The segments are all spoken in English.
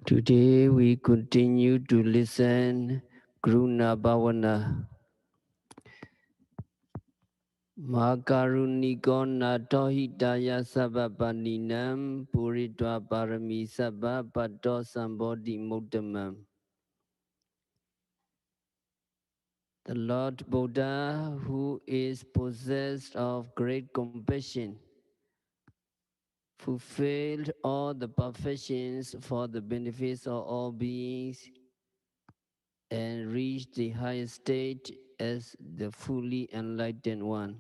Today we continue to listen Karuṇā Bhāvanā. Makaruṇiko nato hitaya sabba paninam puritva parami sabba patto sambodhi muttamam. The Lord Buddha, who is possessed of great compassion, fulfilled all the perfections for the benefits of all beings and reached the highest state as the fully enlightened one.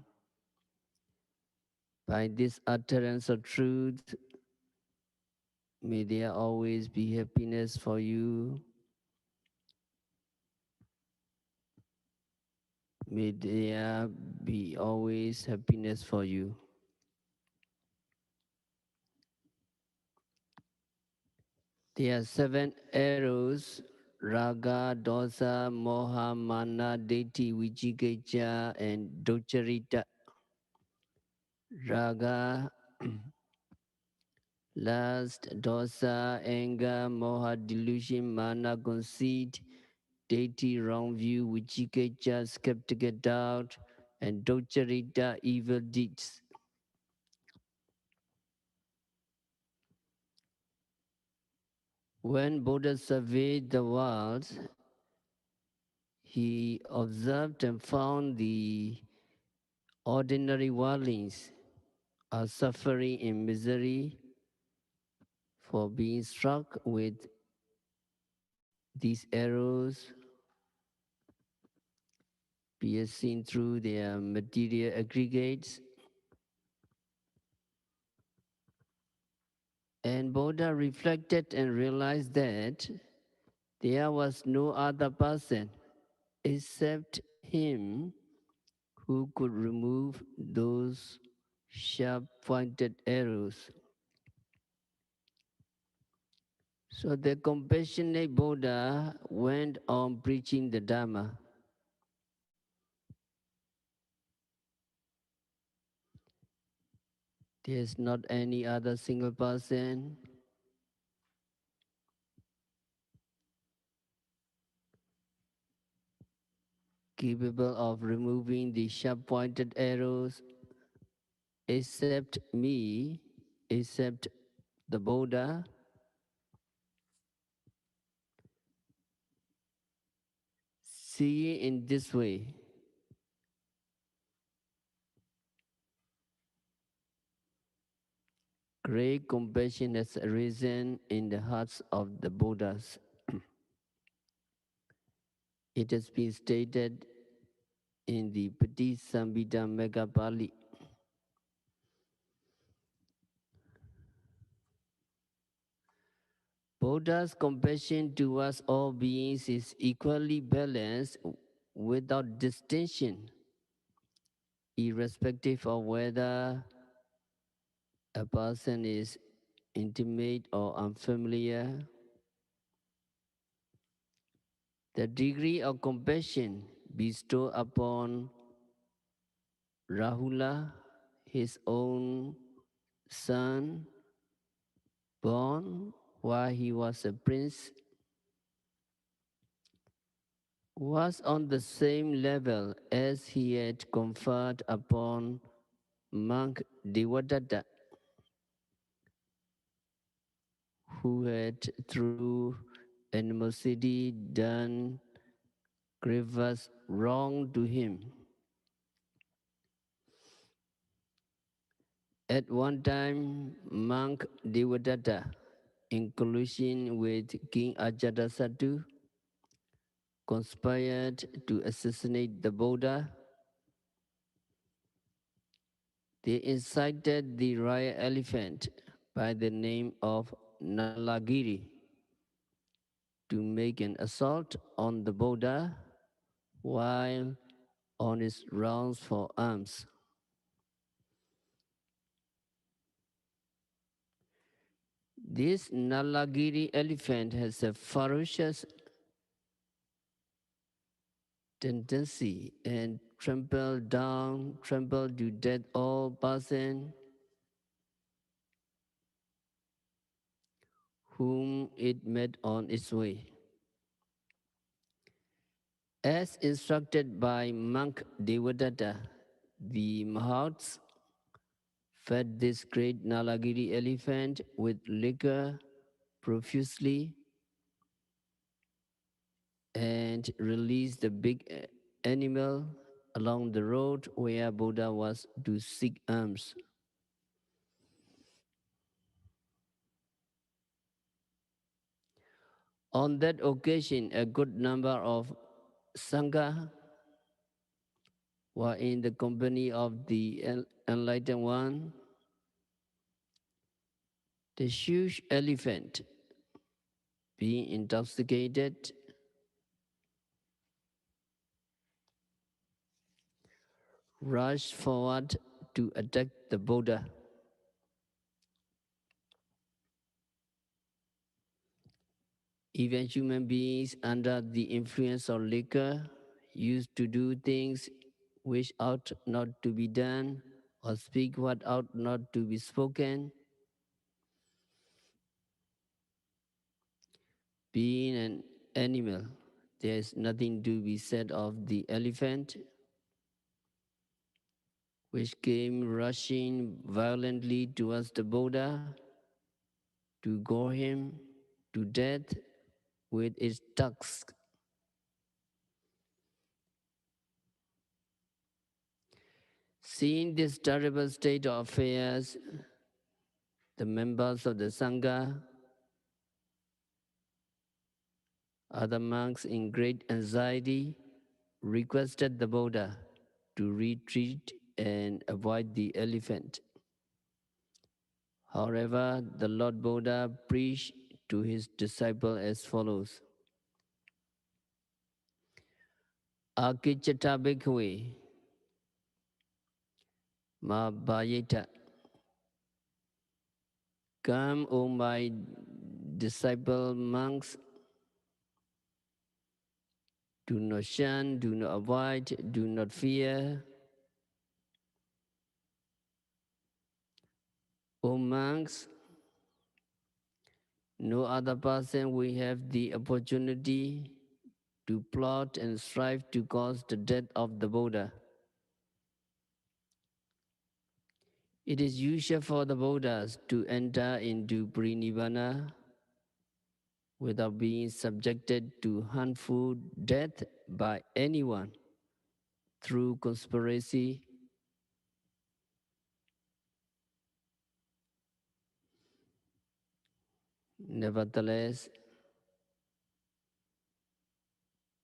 By this utterance of truth, may there always be happiness for you. May there be always happiness for you. There are 7 arrows: Raga, Dosa, Moha, Mana, Deti, Vijigajja, and Docharita. Raga, lust, Dosa, anger, Moha, delusion, Mana, conceit, Deti, wrong view, Vijigajja, skeptical doubt, and Docharita, evil deeds. When Buddha surveyed the world, he observed and found the ordinary worldlings are suffering in misery for being struck with these arrows piercing through their material aggregates. And Buddha reflected and realized that there was no other person except him who could remove those sharp-pointed arrows. So the compassionate Buddha went on preaching the Dhamma. There is not any other single person capable of removing the sharp-pointed arrows except me, except the Buddha. See it in this way. Great compassion has arisen in the hearts of the Buddhas. It has been stated in the Patisambhida Megapali. Buddha's compassion towards all beings is equally balanced without distinction, irrespective of whether a person is intimate or unfamiliar. The degree of compassion bestowed upon Rahula, his own son, born while he was a prince, was on the same level as he had conferred upon monk Devadatta, who had through animosity done grievous wrong to him. At one time, monk Devadatta, in collusion with King Ajatasattu, conspired to assassinate the Buddha. They incited the royal elephant by the name of Nalagiri to make an assault on the Buddha while on his rounds for alms. This Nalagiri elephant has a ferocious tendency and trample to death all person whom it met on its way. As instructed by monk Devadatta, the Mahouts fed this great Nalagiri elephant with liquor profusely and released the big animal along the road where Buddha was to seek alms. On that occasion, a good number of Sangha were in the company of the Enlightened One. The huge elephant, being intoxicated, rushed forward to attack the Buddha. Even human beings under the influence of liquor used to do things which ought not to be done or speak what ought not to be spoken. Being an animal, there is nothing to be said of the elephant, which came rushing violently towards the Buddha to gore him to death with its tusks. Seeing this terrible state of affairs, the members of the Sangha, other monks in great anxiety, requested the Buddha to retreat and avoid the elephant. However, the Lord Buddha preached to his disciple as follows. Akichata bhikkhave ma bhayeta. Come, O my disciple monks, do not shun, do not avoid, do not fear. O monks, no other person will have the opportunity to plot and strive to cause the death of the Buddha. It is usual for the Buddhas to enter into Prinivana without being subjected to harmful death by anyone through conspiracy. Nevertheless,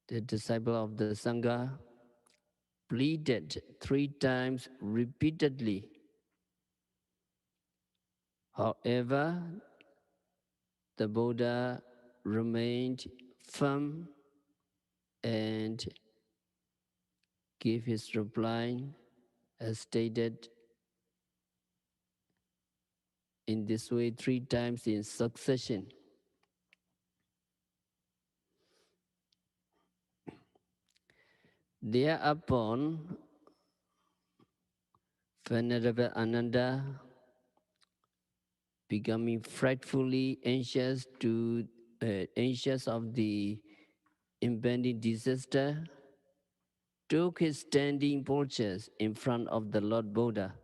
the disciple of the Sangha pleaded 3 times repeatedly. However, the Buddha remained firm and gave his reply as stated in this way 3 times in succession. Thereupon, Venerable Ananda, becoming frightfully anxious of the impending disaster, took his standing postures in front of the Lord Buddha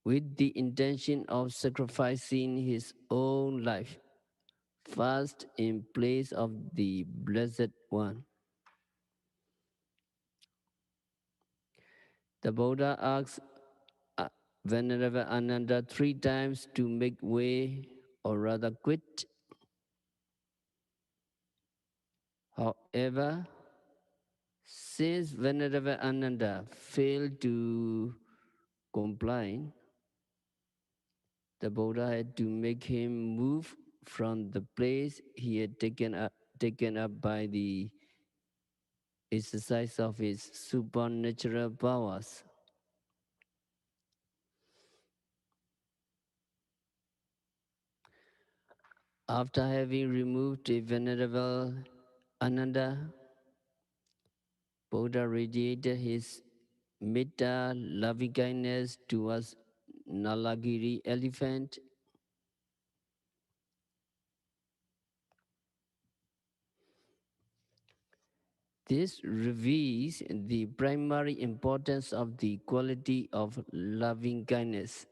with the intention of sacrificing his own life first in place of the Blessed One. The Buddha asked Venerable Ananda 3 times to make way or rather quit. However, since Venerable Ananda failed to comply, the Buddha had to make him move from the place he had taken up by the exercise of his supernatural powers. After having removed the Venerable Ananda, Buddha radiated his metta loving kindness towards Nalagiri elephant This reveals the primary importance of the quality of loving kindness.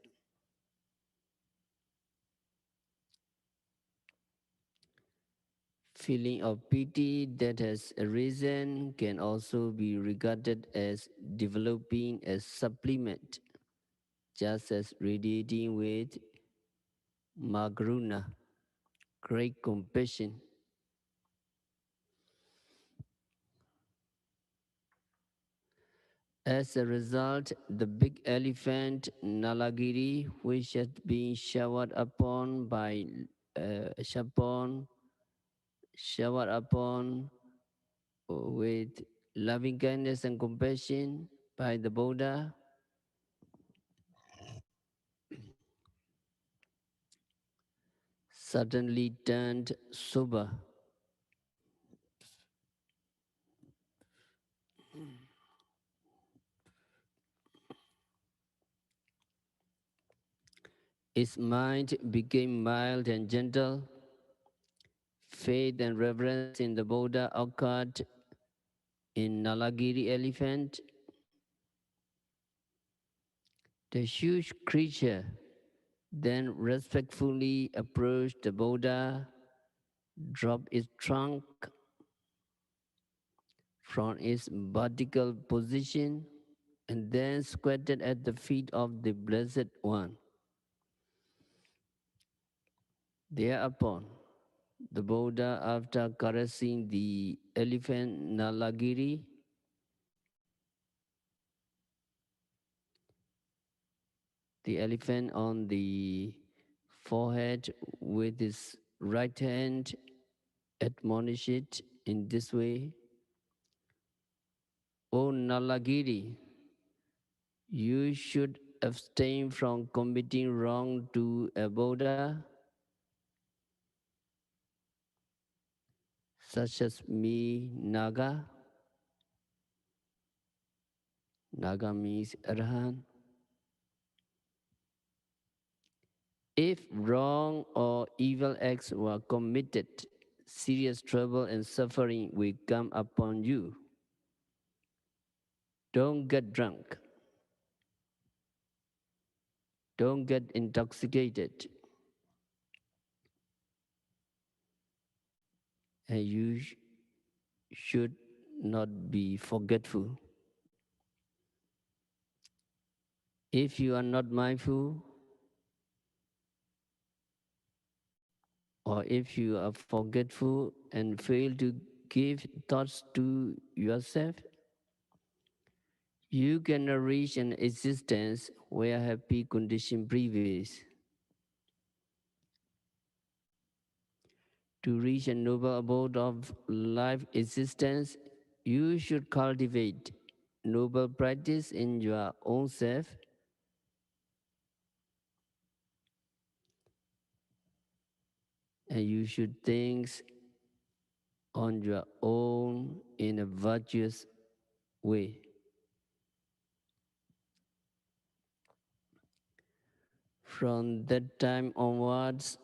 Feeling of pity that has arisen can also be regarded as developing a supplement, just as radiating with Karuṇā, great compassion. As a result, the big elephant Nalagiri, which had been showered upon by uh, upon, showered upon with loving kindness and compassion by the Buddha, suddenly turned sober. His mind became mild and gentle. Faith and reverence in the Buddha occurred in Nalagiri elephant. The huge creature then respectfully approached the Buddha, dropped its trunk from its vertical position, and then squatted at the feet of the Blessed One. Thereupon, the Buddha, after caressing the elephant Nalagiri, the elephant on the forehead with his right hand, admonished it in this way: O Nalagiri, you should abstain from committing wrong to a Buddha such as me, Naga. Naga means Arhan. If wrong or evil acts were committed, serious trouble and suffering will come upon you. Don't get drunk. Don't get intoxicated. And you should not be forgetful. If you are not mindful, or if you are forgetful and fail to give thoughts to yourself, you cannot reach an existence where happy condition prevails. To reach a noble abode of life existence, you should cultivate noble practice in your own self, and you should think on your own in a virtuous way. From that time onwards,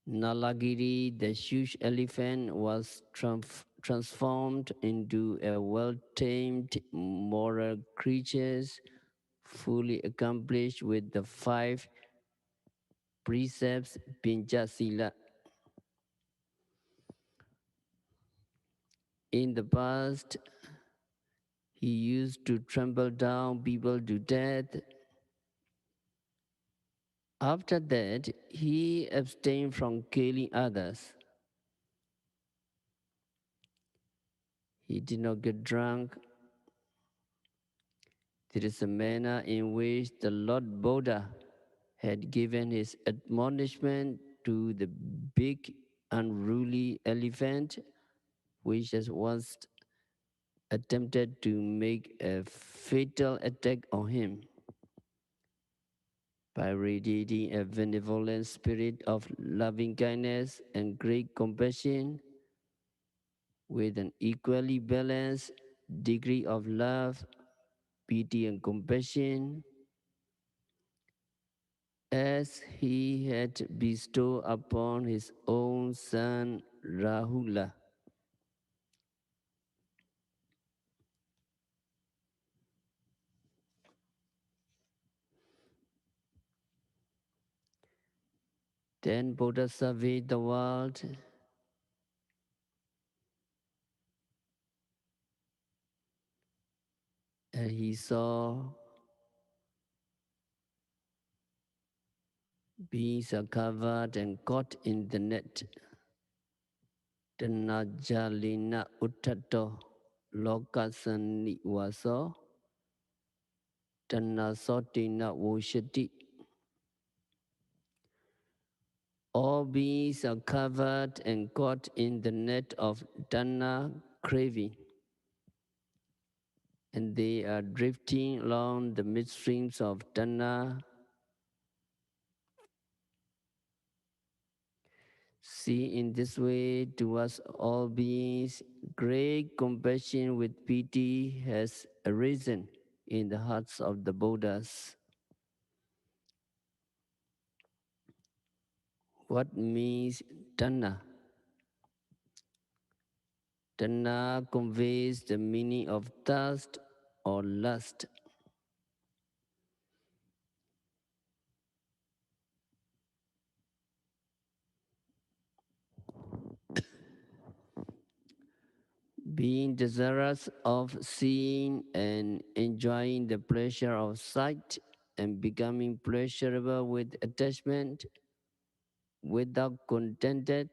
Nalagiri, the huge elephant, was transformed into a well-tamed moral creature, fully accomplished with the 5 precepts Pinchasila. In the past, he used to trample down people to death. After that, he abstained from killing others. He did not get drunk. There is a manner in which the Lord Buddha had given his admonishment to the big unruly elephant, which has once attempted to make a fatal attack on him. By radiating a benevolent spirit of loving kindness and great compassion, with an equally balanced degree of love, pity, and compassion, as he had bestowed upon his own son Rahula. Then Buddha surveyed the world and he saw beings are covered and caught in the net. Tanajalina uttato lokasani vaso tanasotina voshati. All beings are covered and caught in the net of Dana craving, and they are drifting along the midstreams of Dana. See, in this way, towards all beings, great compassion with pity has arisen in the hearts of the Buddhas. What means Dana? Dana conveys the meaning of thirst or lust. Being desirous of seeing and enjoying the pleasure of sight and becoming pleasurable with attachment without contented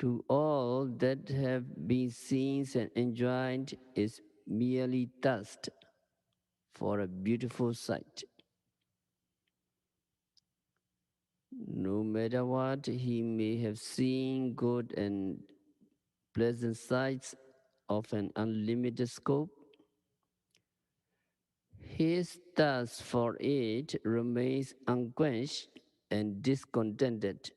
to all that have been seen and enjoyed is merely thirst for a beautiful sight. No matter what he may have seen, good and pleasant sights of an unlimited scope, his thirst for it remains unquenched and discontented.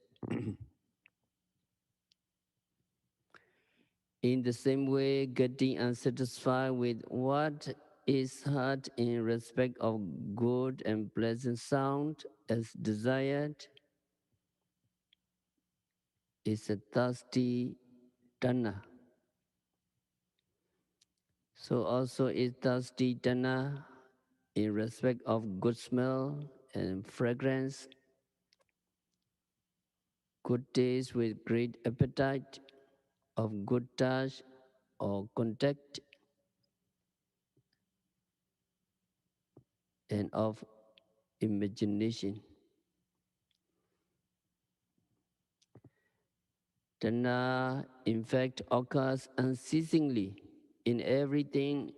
In the same way, getting unsatisfied with what is heard in respect of good and pleasant sound as desired is a thirsty tanha. So also is thirsty tanha in respect of good smell and fragrance, good taste with great appetite, of good touch or contact, and of imagination. Tanha, in fact, occurs unceasingly in everything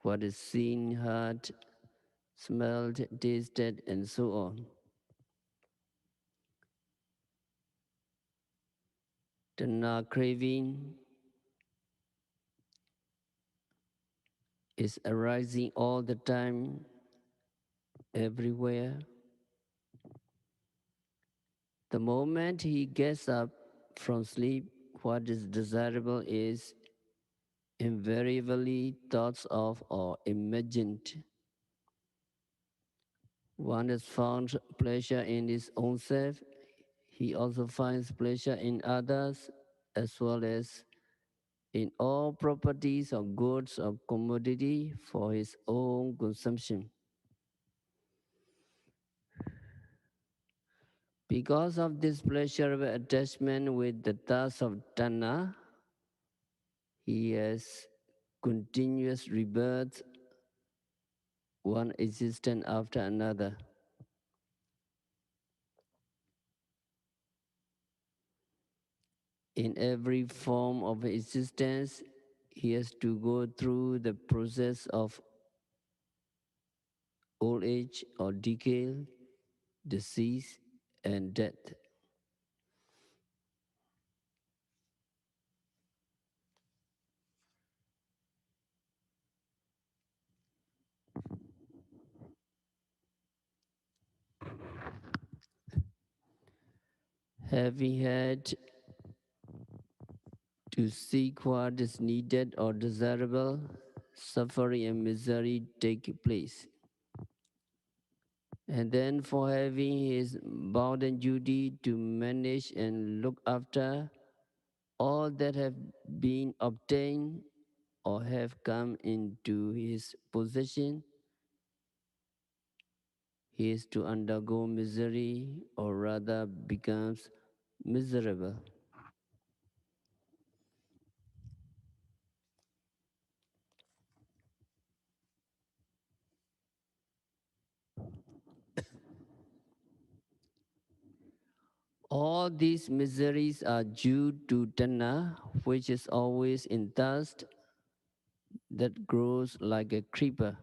what is seen, heard, smelled, tasted, and so on. Tanha craving is arising all the time, everywhere. The moment he gets up from sleep, what is desirable is invariably thoughts of or imagined. One has found pleasure in his own self. He also finds pleasure in others as well as in all properties or goods or commodity for his own consumption. Because of this pleasurable attachment with the task of Tanha, he has continuous rebirth, one existence after another. In every form of existence, he has to go through the process of old age or decay, disease, and death. Having had to seek what is needed or desirable, suffering and misery take place. And then for having his bounden duty to manage and look after all that have been obtained, or have come into his possession, he is to undergo misery, or rather becomes miserable. All these miseries are due to tanha, which is always in thirst, that grows like a creeper.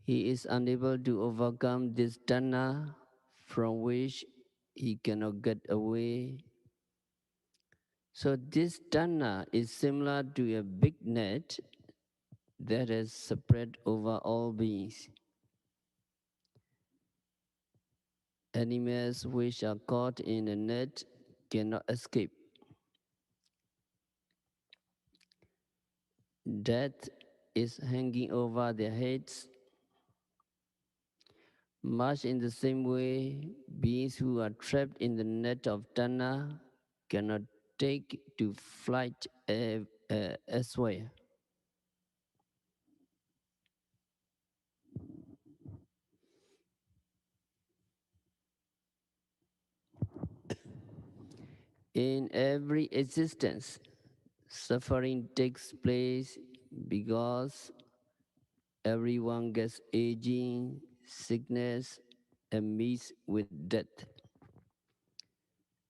He is unable to overcome this tanha from which he cannot get away. So this tanha is similar to a big net that is spread over all beings. Animals which are caught in a net cannot escape. Death is hanging over their heads. Much in the same way, beings who are trapped in the net of tanha cannot take to flight elsewhere. In every existence, suffering takes place because everyone gets aging, sickness, and meets with death.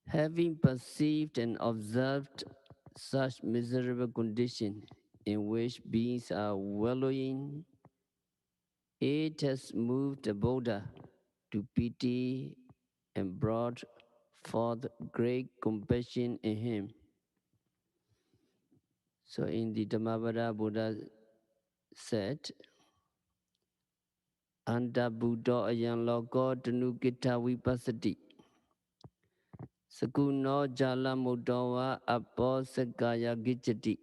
Having perceived and observed such miserable condition in which beings are wallowing, it has moved the Buddha to pity and brought forth great compassion in him. So in the Dhammavada, Buddha said, Anta Buddha ayan loko tanukita vipassati. Sakuno jala mudawa apo sakaya gicchati.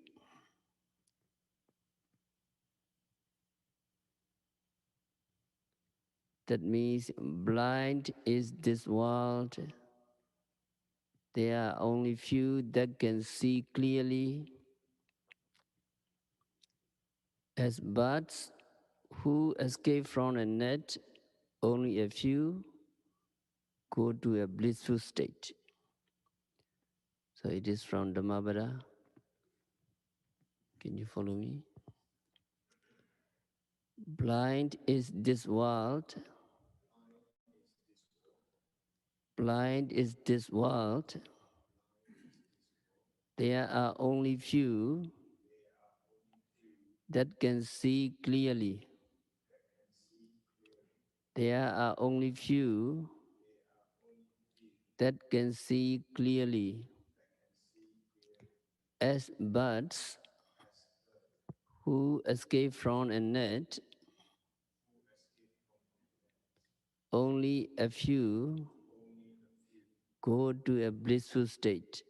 That means blind is this world. There are only few that can see clearly. As birds who escape from a net, only a few go to a blissful state. So it is from Dhammavada. Can you follow me? Blind is this world. Blind is this world. There are only few that can see clearly. There are only few that can see clearly. As birds who escape from a net, only a few go to a blissful state.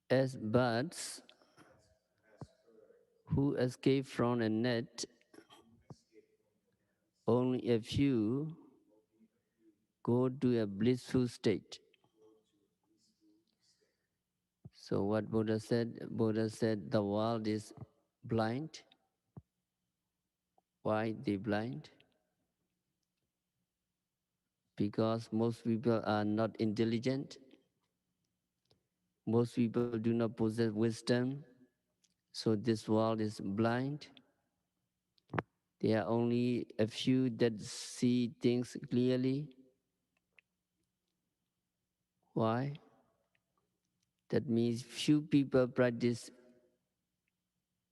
As birds who escape from a net, only a few go to a blissful state. So what Buddha said the world is blind. Why they blind? Because most people are not intelligent. Most people do not possess wisdom. So this world is blind. There are only a few that see things clearly. Why? That means few people practice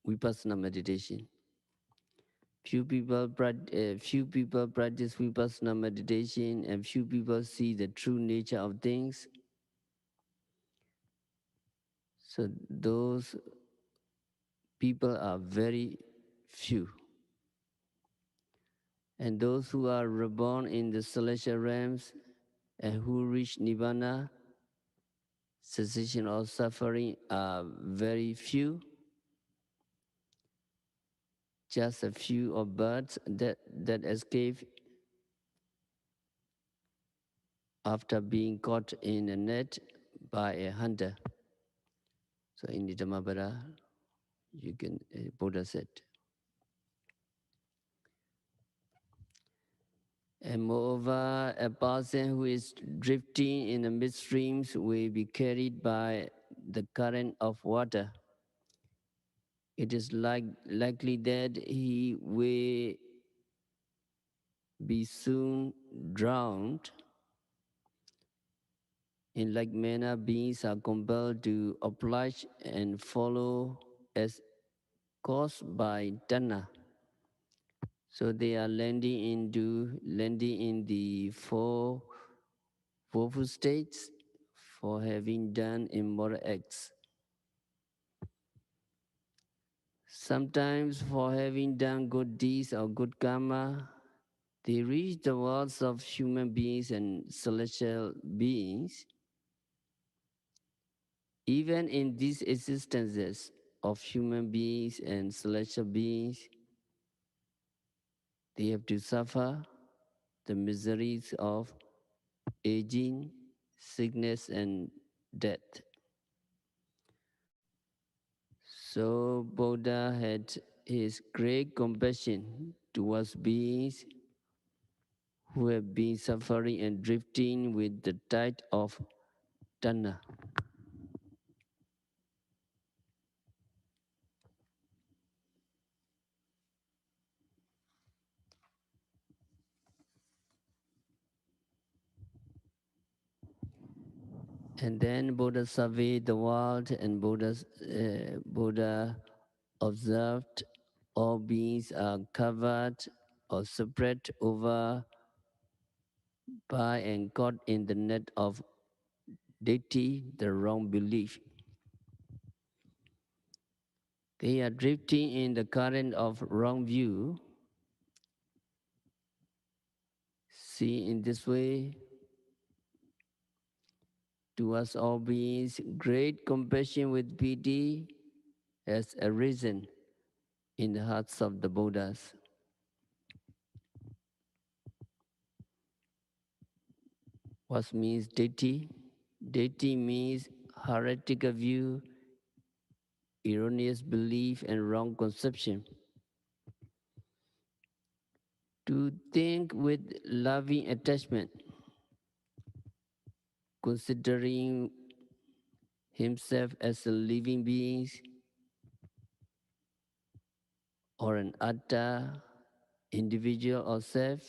vipassana meditation. Few people practice vipassana meditation, and few people see the true nature of things. So those people are very few. And those who are reborn in the celestial realms and who reach Nibbana, cessation of suffering, are very few. Just a few of birds that escape after being caught in a net by a hunter. So in the Dhammapada, you can, Buddha said. And moreover, a person who is drifting in the midstreams will be carried by the current of water. It is likely that he will be soon drowned. In like manner, beings are compelled to oblige and follow as caused by tanha. So they are landing in the four woeful states for having done immoral acts. Sometimes for having done good deeds or good karma, they reach the worlds of human beings and celestial beings. Even in these existences of human beings and celestial beings, they have to suffer the miseries of aging, sickness, and death. So Buddha had his great compassion towards beings who have been suffering and drifting with the tide of tanha. And then Buddha surveyed the world, and Buddha observed all beings are covered or spread over by and caught in the net of deity, the wrong belief. They are drifting in the current of wrong view. See, in this way, towards all beings, great compassion with pity has arisen in the hearts of the Buddhas. What means deity? Deity means heretical view, erroneous belief, and wrong conception. To think with loving attachment, considering himself as a living being or an atta, individual or self,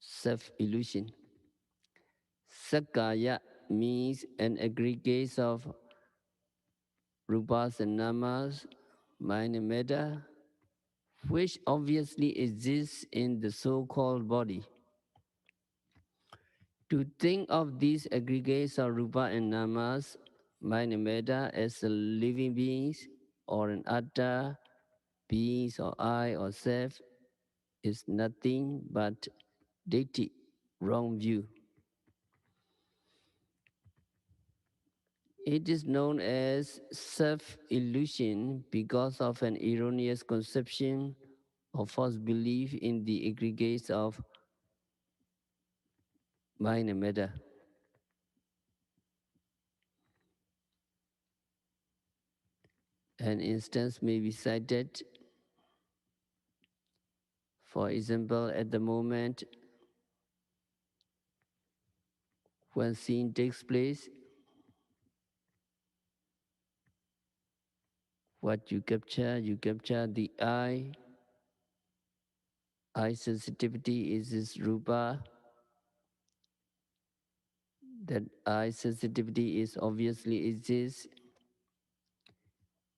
self-illusion. Sakaya means an aggregate of rupas and namas, mind and matter, which obviously exists in the so-called body. To think of these aggregates of rupa and namas, mind and matter, as a living beings or an atta, beings or I or self is nothing but deity, wrong view. It is known as self-illusion because of an erroneous conception or false belief in the aggregates of mind and matter. An instance may be cited. For example, at the moment when scene takes place, what you capture the eye. Eye sensitivity is this rupa. That eye sensitivity is obviously exists.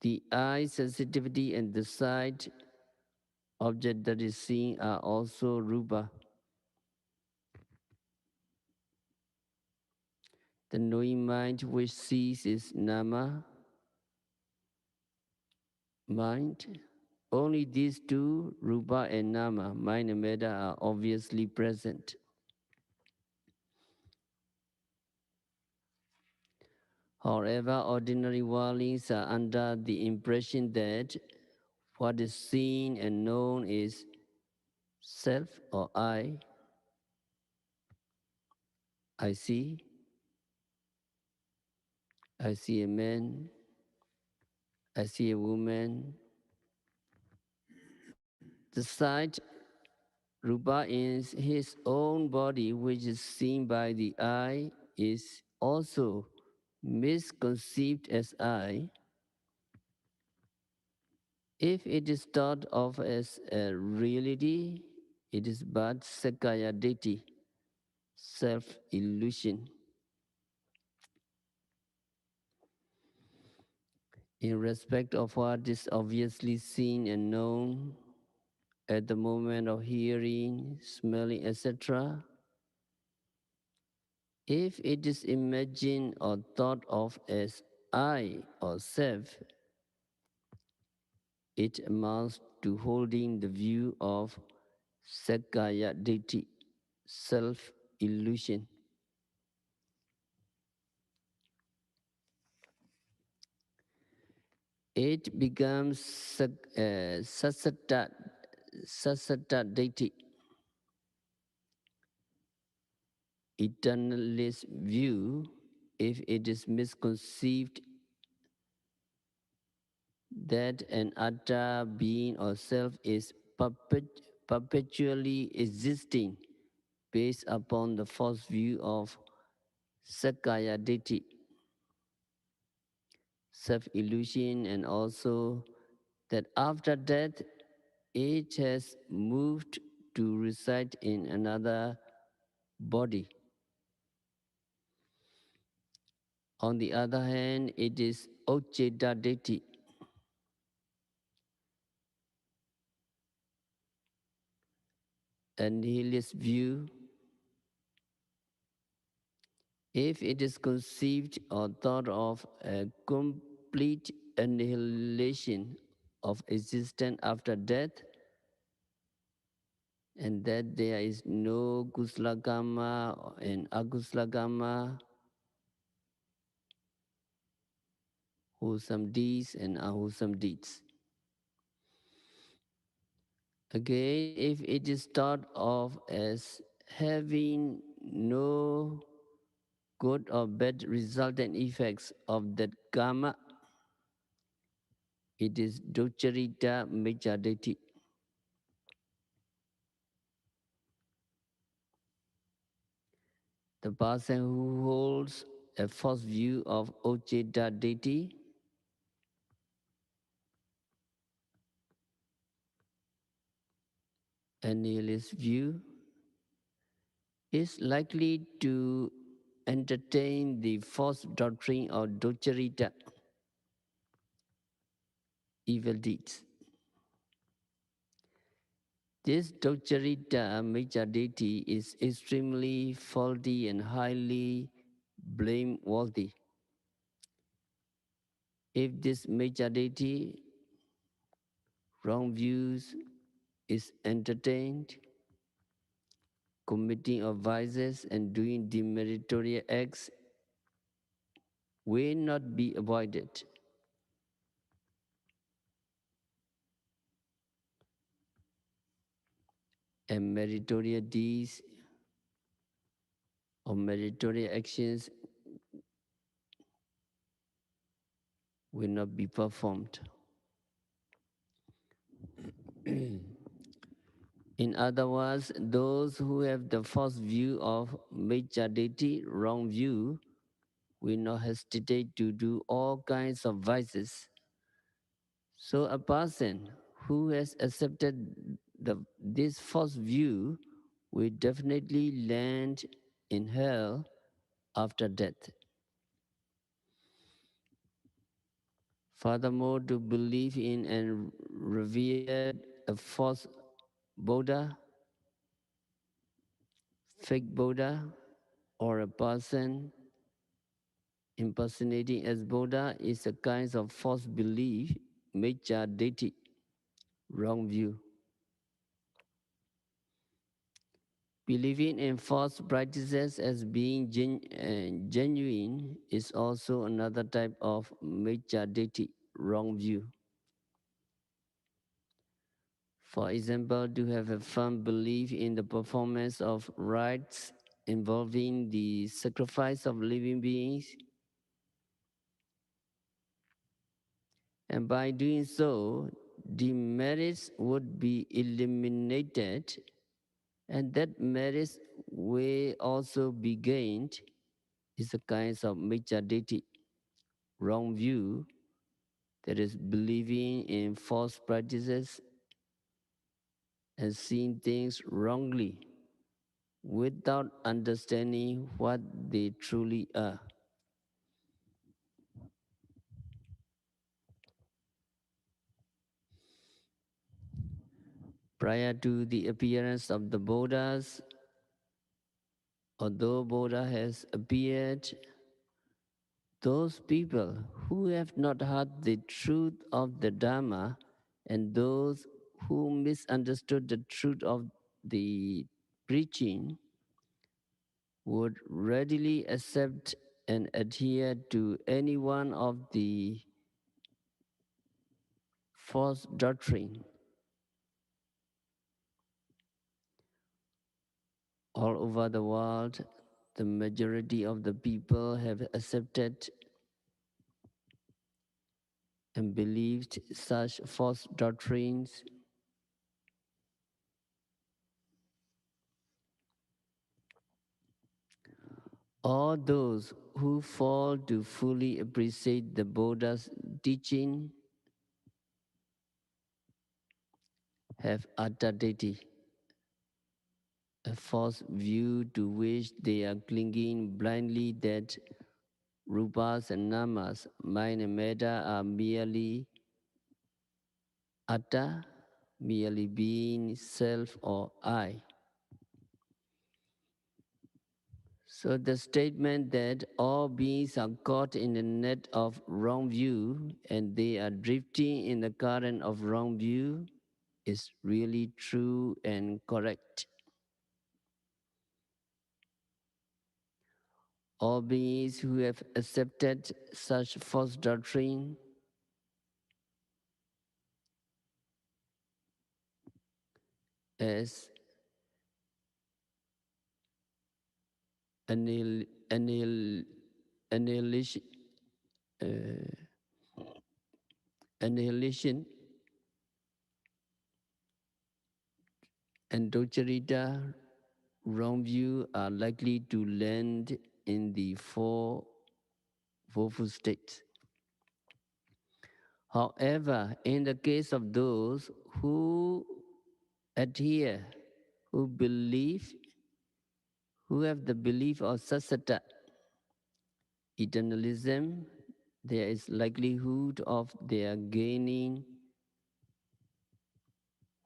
The eye sensitivity and the sight object that is seen are also rupa. the knowing mind which sees is nama, mind. Only these two, rupa and nama, mind and matter, are obviously present. However, ordinary worldlings are under the impression that what is seen and known is self or I. I see a man, I see a woman. The sight, rupa, is his own body, which is seen by the eye, is also misconceived as I. If it is thought of as a reality, it is but Sakaya Ditti, self-illusion. In respect of what is obviously seen and known at the moment of hearing, smelling, etc., if it is imagined or thought of as I or self, it amounts to holding the view of Sakaya Ditti, self-illusion. It becomes Sasatta Deity, eternalist view, if it is misconceived that an atta being or self is perpetually existing based upon the false view of Sakaya Ditti, self-illusion, and also that after death it has moved to reside in another body. On the other hand, it is Ocheta Deity, a nihilist view. If it is conceived or thought of a complete annihilation of existence after death, and that there is no kusala karma and akusala karma, wholesome deeds and unwholesome deeds. Again, if it is thought of as having no good or bad resultant effects of that karma, it is duccharita micchadeti. The person who holds a false view of Ocheta deity, a nihilist view, is likely to entertain the false doctrine of duccharita, evil deeds. This duccharita micchadeti is extremely faulty and highly blameworthy. If this micchadeti, wrong views, is entertained, committing of vices and doing demeritorious acts will not be avoided. And meritorious deeds or meritorious actions will not be performed. In other words, those who have the false view of micchadeti, wrong view, will not hesitate to do all kinds of vices. So a person who has accepted this false view will definitely land in hell after death. Furthermore, to believe in and revere a false Buddha, fake Buddha, or a person impersonating as Buddha is a kind of false belief, miccha deity, wrong view. Believing in false practices as being genuine is also another type of miccha deity, wrong view. For example, to have a firm belief in the performance of rites involving the sacrifice of living beings, and by doing so, demerits would be eliminated, and that merits will also be gained, is a kind of miccha deity, wrong view, that is believing in false practices and seeing things wrongly without understanding what they truly are. Prior to the appearance of the Buddhas, although Buddha has appeared, those people who have not heard the truth of the Dharma and those who misunderstood the truth of the preaching would readily accept and adhere to any one of the false doctrine. All over the world, the majority of the people have accepted and believed such false doctrines. All those who fail to fully appreciate the Buddha's teaching have attadati, a false view to which they are clinging blindly that rupas and namas, mind and matter, are merely atta, merely being, self, or I. So the statement that all beings are caught in the net of wrong view and they are drifting in the current of wrong view is really true and correct. All beings who have accepted such false doctrine as annihilation, annihilation and docharita wrong view are likely to land in the four woeful states. However, in the case of those who adhere, who believe, who have the belief of sassata, eternalism, there is likelihood of their gaining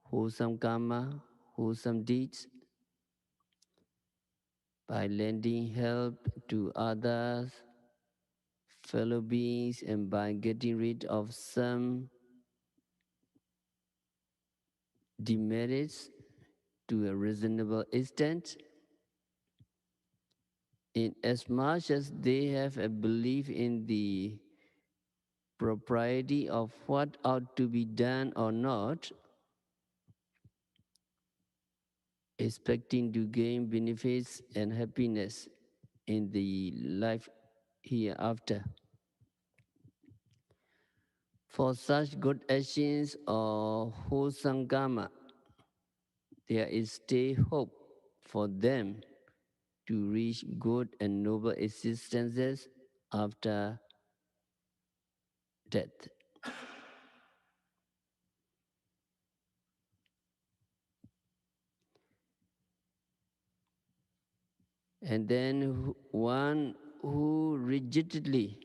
wholesome karma, wholesome deeds, by lending help to others, fellow beings, and by getting rid of some demerits to a reasonable extent, in as much as they have a belief in the propriety of what ought to be done or not, expecting to gain benefits and happiness in the life hereafter. For such good actions or wholesome karma, there is still hope for them to reach good and noble existences after death. And then one who rigidly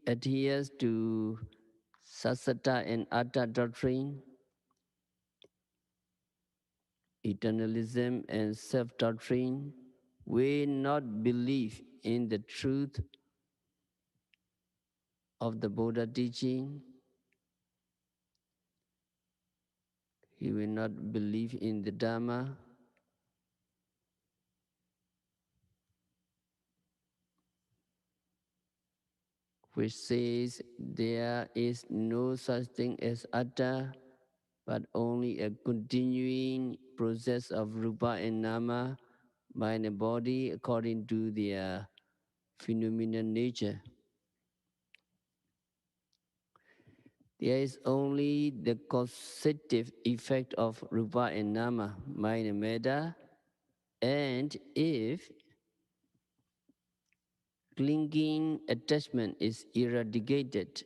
adheres to sassata and atta doctrine, eternalism and self-doctrine, will not believe in the truth of the Buddha teaching. He will not believe in the Dhamma. Which says there is no such thing as atta, but only a continuing process of rupa and nama, mind and body according to their phenomenal nature. There is only the causative effect of rupa and nama, mind and matter, and if clinging attachment is eradicated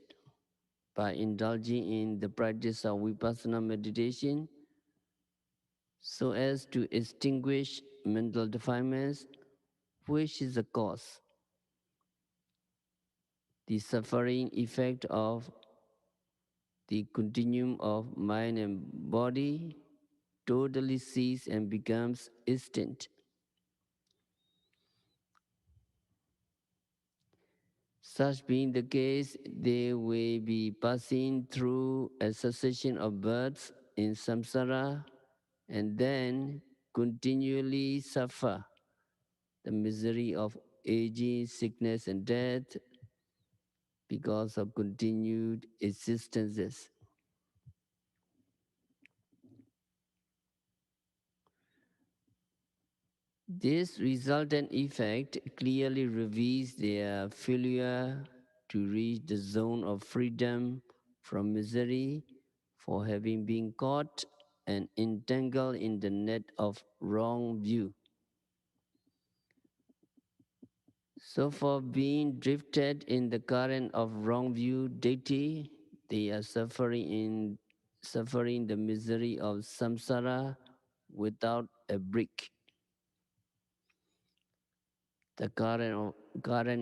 by indulging in the practice of vipassana meditation, so as to extinguish mental defilements, which is the cause. The suffering effect of the continuum of mind and body totally ceases and becomes extinct. Such being the case, they will be passing through a succession of births in samsara and then continually suffer the misery of aging, sickness, and death because of continued existences. This resultant effect clearly reveals their failure to reach the zone of freedom from misery for having been caught and entangled in the net of wrong view. So for being drifted in the current of wrong view deity, they are suffering the misery of samsara without a break. The current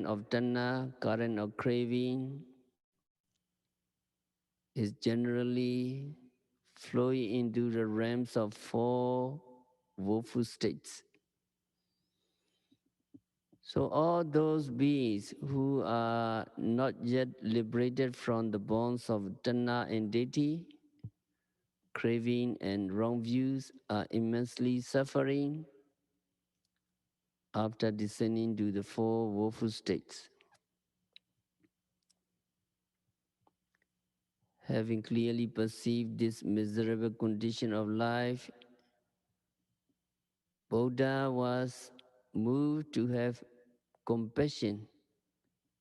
of tanha, current of craving, is generally flowing into the realms of four woeful states. So all those beings who are not yet liberated from the bonds of tanha and deity, craving and wrong views are immensely suffering after descending to the four woeful states. Having clearly perceived this miserable condition of life, Buddha was moved to have compassion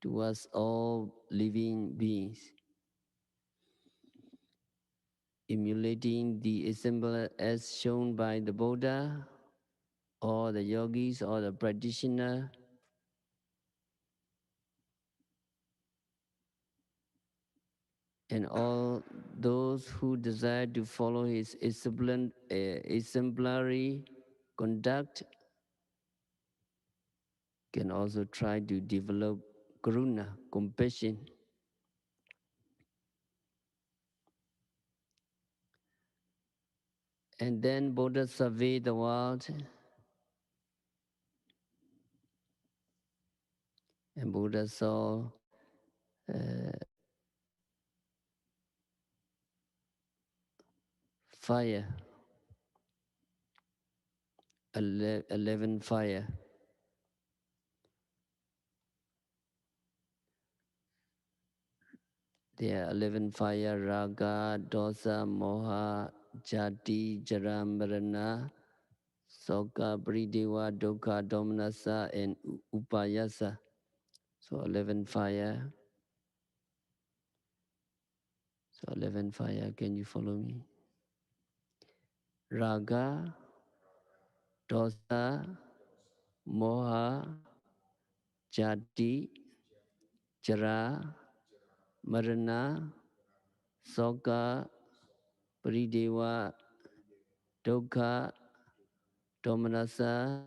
towards all living beings, emulating the example as shown by the Buddha or the yogis or the practitioner. And all those who desire to follow his exemplary conduct can also try to develop Karuṇā, compassion. And then Buddha surveyed the world, and Buddha saw fire, 11 fire. There are 11 fire: raga, dosa, moha, jati, jara, marana, soka, paridewa, dukkha, domanassa, and upayasa. So 11 fire. So 11 fire, can you follow me? Raga, dosa, moha, jati, jara, marana, soka, paridewa, dukkha, domanassa,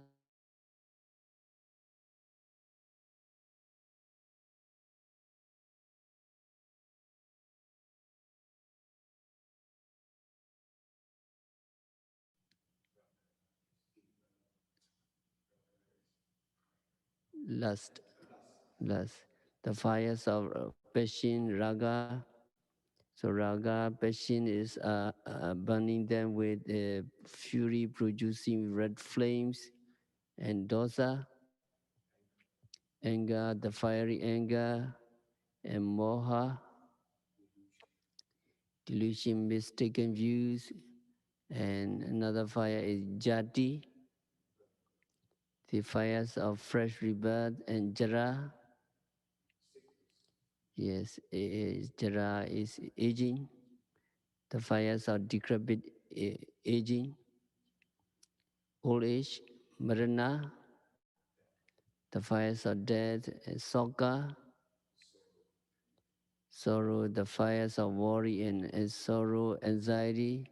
lust, lust. The fires of passion, raga. So raga, passion is burning them with fury, producing red flames, and dosa, anger, the fiery anger, and moha, delusion, mistaken views, and another fire is jati, the fires of fresh rebirth, and jara. Yes, jara is aging, the fires of decrepit aging, old age, marana, the fires of death, soka, sorrow, the fires of worry and sorrow, anxiety,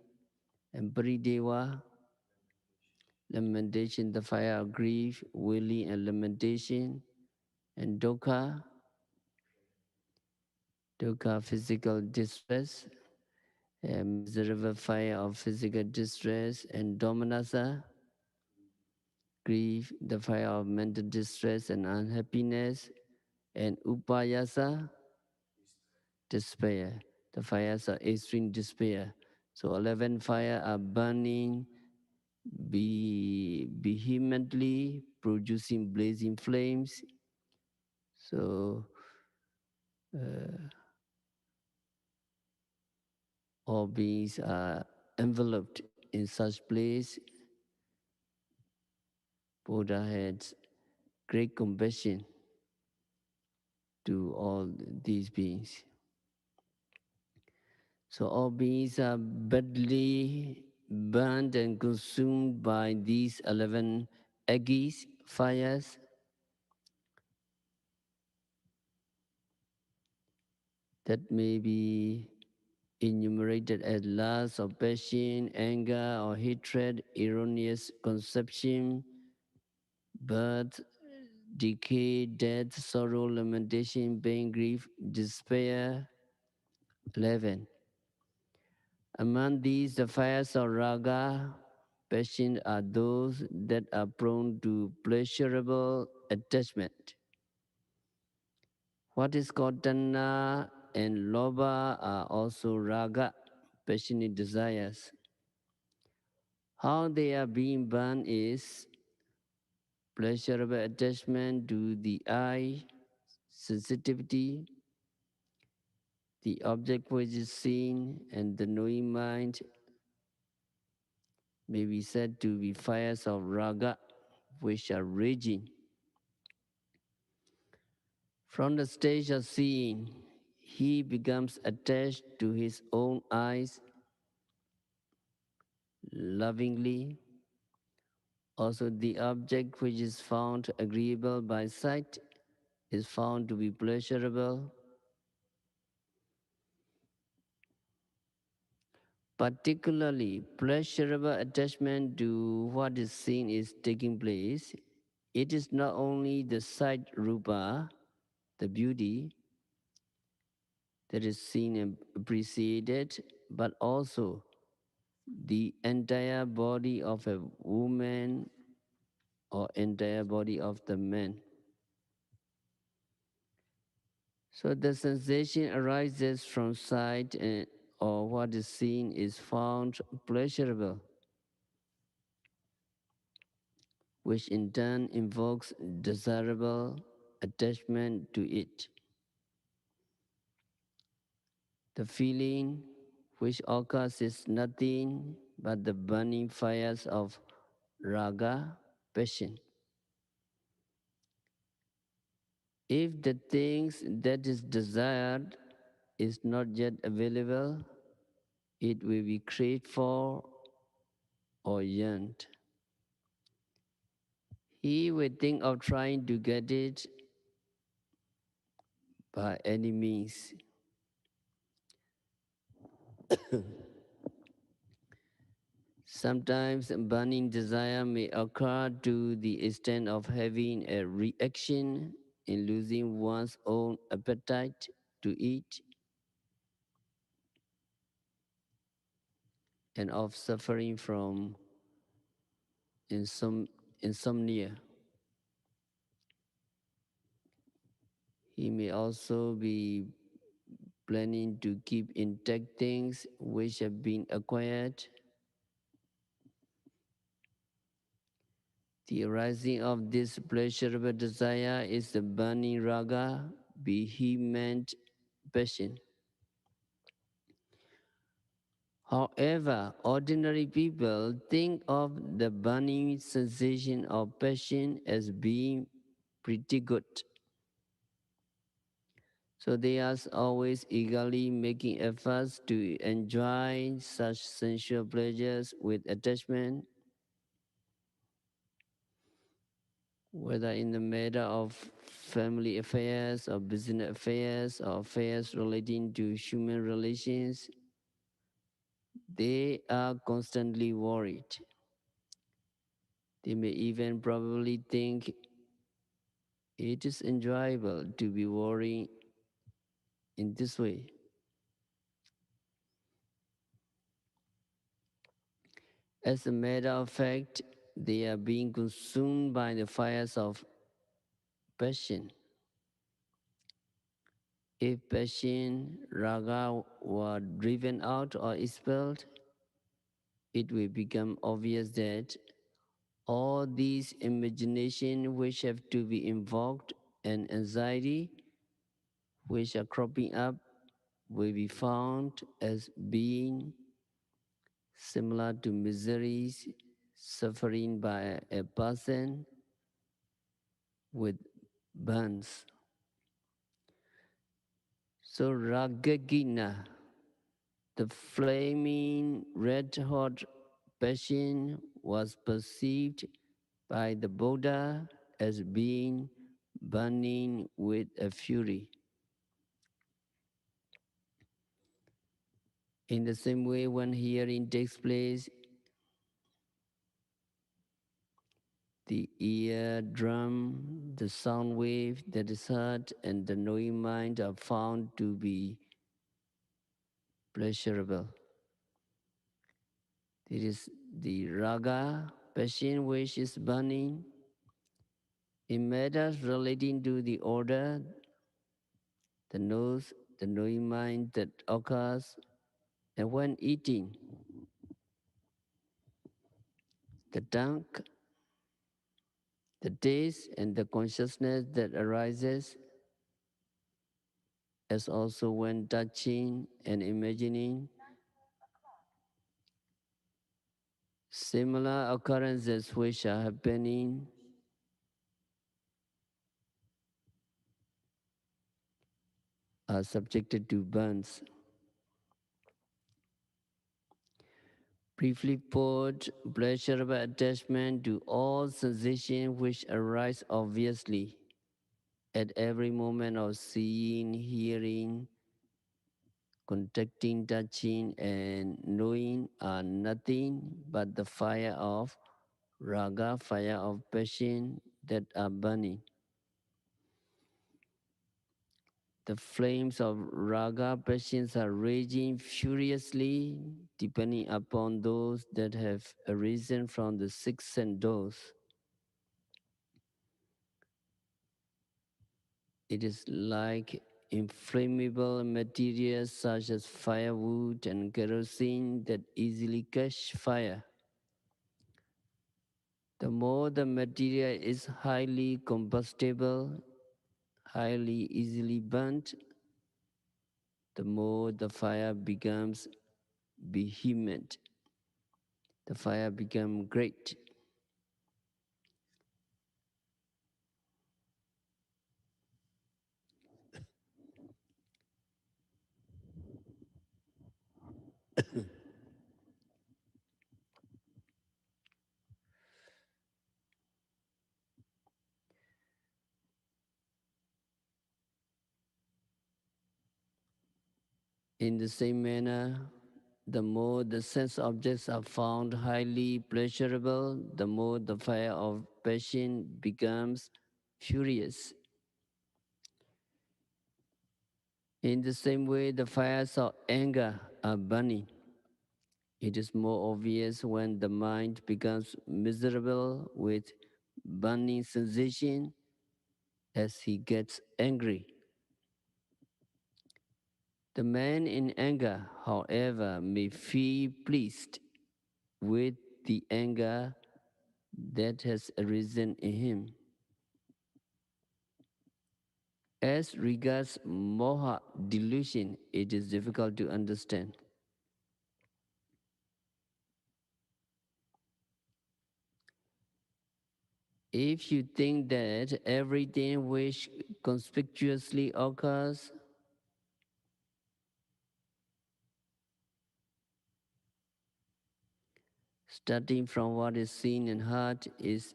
and paridewa, lamentation, the fire of grief, wailing and lamentation, and dukkha, dukkha, physical distress, a miserable fire of physical distress, and domanassa, grief, the fire of mental distress and unhappiness, and upayasa, despair, the fires of extreme despair. So 11 fire are burning vehemently, producing blazing flames. So all beings are enveloped in such place. Buddha had great compassion to all these beings. So all beings are badly burned and consumed by these 11 agis, fires. That may be enumerated as lust or passion, anger or hatred, erroneous conception, birth, decay, death, sorrow, lamentation, pain, grief, despair. 11. Among these, the fires of raga, passion, are those that are prone to pleasurable attachment. What is called tanha and lobha are also raga, passionate desires. How they are being burned is pleasurable attachment to the eye, sensitivity, the object which is seen, and the knowing mind may be said to be fires of raga, which are raging. From the stage of seeing, he becomes attached to his own eyes lovingly. Also, the object which is found agreeable by sight is found to be pleasurable. Particularly, pleasurable attachment to what is seen is taking place. It is not only the sight rupa, the beauty, that is seen and appreciated, but also the entire body of a woman or entire body of the man. So the sensation arises from sight or what is seen is found pleasurable, which in turn invokes desirable attachment to it. The feeling which occurs is nothing but the burning fires of raga, passion. If the things that is desired is not yet available, it will be craved for or yearned. He will think of trying to get it by any means. Sometimes burning desire may occur to the extent of having a reaction in losing one's own appetite to eat and of suffering from insomnia. He may also be planning to keep intact things which have been acquired. The arising of this pleasurable desire is the burning raga, vehement passion. However, ordinary people think of the burning sensation of passion as being pretty good. So they are always eagerly making efforts to enjoy such sensual pleasures with attachment, whether in the matter of family affairs or business affairs or affairs relating to human relations. They are constantly worried. They may even probably think it is enjoyable to be worrying in this way. As a matter of fact, they are being consumed by the fires of passion. If passion, raga, were driven out or expelled, it will become obvious that all these imaginations which have to be invoked and anxiety which are cropping up will be found as being similar to miseries suffering by a person with burns. So Ragagina, the flaming red-hot passion, was perceived by the Buddha as being burning with a fury. In the same way, when hearing takes place, the eardrum, the sound wave that is heard, and the knowing mind are found to be pleasurable. It is the raga, passion which is burning. In matters relating to the order, the nose, the knowing mind that occurs, and when eating, the tongue, the taste, and the consciousness that arises, as also when touching and imagining. Similar occurrences which are happening are subjected to burns. Briefly put, pleasurable attachment to all sensations which arise obviously at every moment of seeing, hearing, contacting, touching, and knowing are nothing but the fire of raga, fire of passion that are burning. The flames of raga passions are raging furiously, depending upon those that have arisen from the six senses. It is like inflammable materials such as firewood and kerosene that easily catch fire. The more the material is highly combustible, highly easily burnt, the more the fire becomes vehement. The fire becomes great. In the same manner, the more the sense objects are found highly pleasurable, the more the fire of passion becomes furious. In the same way, the fires of anger are burning. It is more obvious when the mind becomes miserable with burning sensation as he gets angry. The man in anger, however, may feel pleased with the anger that has arisen in him. As regards moha delusion, it is difficult to understand. If you think that everything which conspicuously occurs starting from what is seen and heard is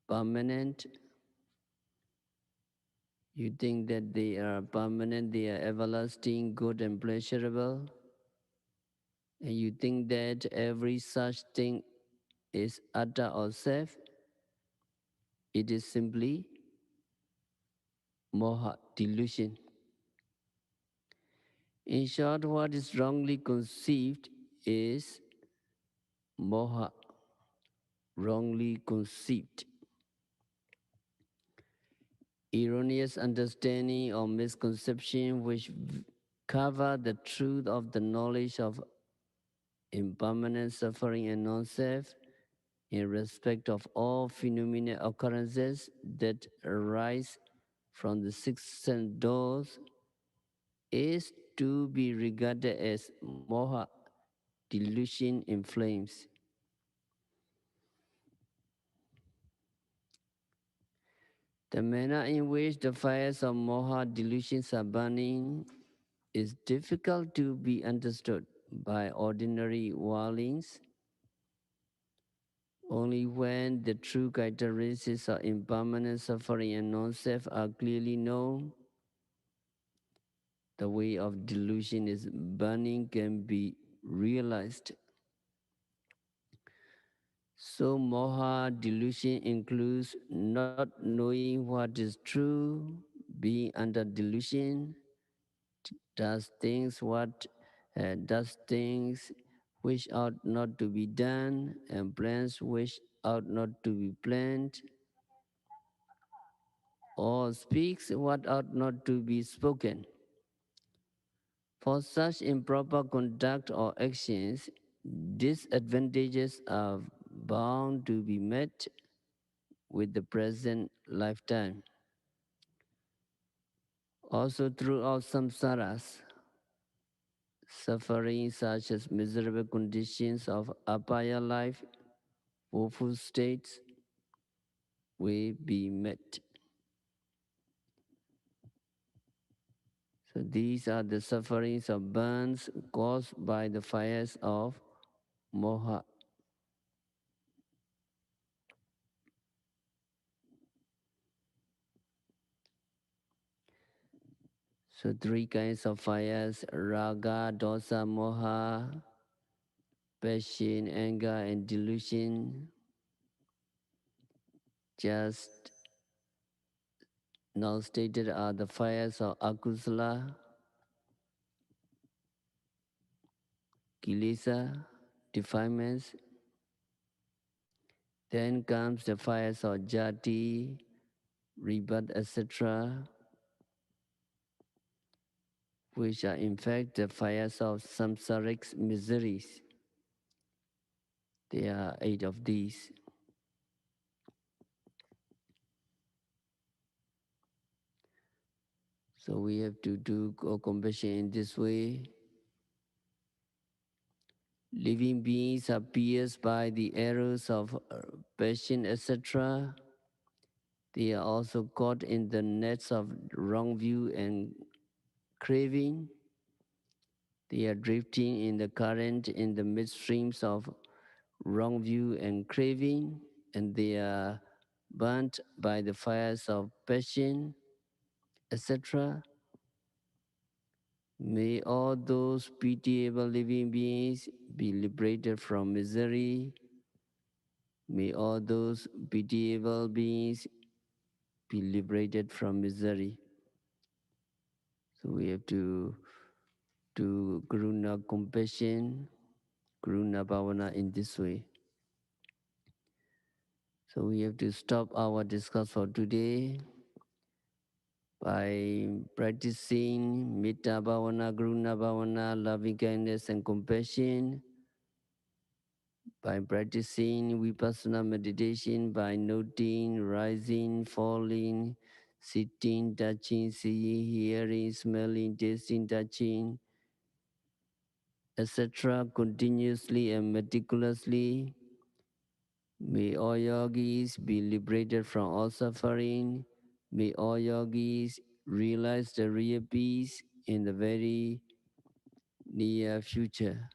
permanent, you think that they are permanent, they are everlasting, good and pleasurable, and you think that every such thing is atta or self, it is simply moha delusion. In short, what is wrongly conceived is moha, wrongly conceived. Erroneous understanding or misconception which cover the truth of the knowledge of impermanent suffering and non-self in respect of all phenomena occurrences that arise from the six sense doors is to be regarded as moha, delusion in flames. The manner in which the fires of moha delusions are burning is difficult to be understood by ordinary worldlings. Only when the true characteristics of impermanent suffering and non-self are clearly known, the way of delusion is burning can be realized. So moha delusion includes not knowing what is true, being under delusion, does things which ought not to be done, and plans which ought not to be planned, or speaks what ought not to be spoken. For such improper conduct or actions, disadvantages are bound to be met with the present lifetime. Also throughout samsaras, suffering such as miserable conditions of apaya life, woeful states, will be met. So these are the sufferings of burns caused by the fires of moha. So three kinds of fires: raga, dosa, moha, passion, anger, and delusion. Just now stated are the fires of akusala, kilesa, defilements. Then comes the fires of jati, rebirth, etc., which are in fact the fires of samsaric miseries. There are 8 of these. So we have to do compassion in this way. Living beings are pierced by the arrows of passion, etc. They are also caught in the nets of wrong view and craving. They are drifting in the current in the midstreams of wrong view and craving, and they are burnt by the fires of passion, etc. May all those pitiable living beings be liberated from misery. May all those pitiable beings be liberated from misery. So we have to do Karuṇā compassion, Karuṇā Bhāvanā in this way. So we have to stop our discourse for today. By practicing Metta Bhavana, Karuṇā Bhavana, loving kindness and compassion, by practicing Vipassana meditation, by noting, rising, falling, sitting, touching, seeing, hearing, smelling, tasting, touching, etc., continuously and meticulously, may all yogis be liberated from all suffering. May all yogis realize the real peace in the very near future.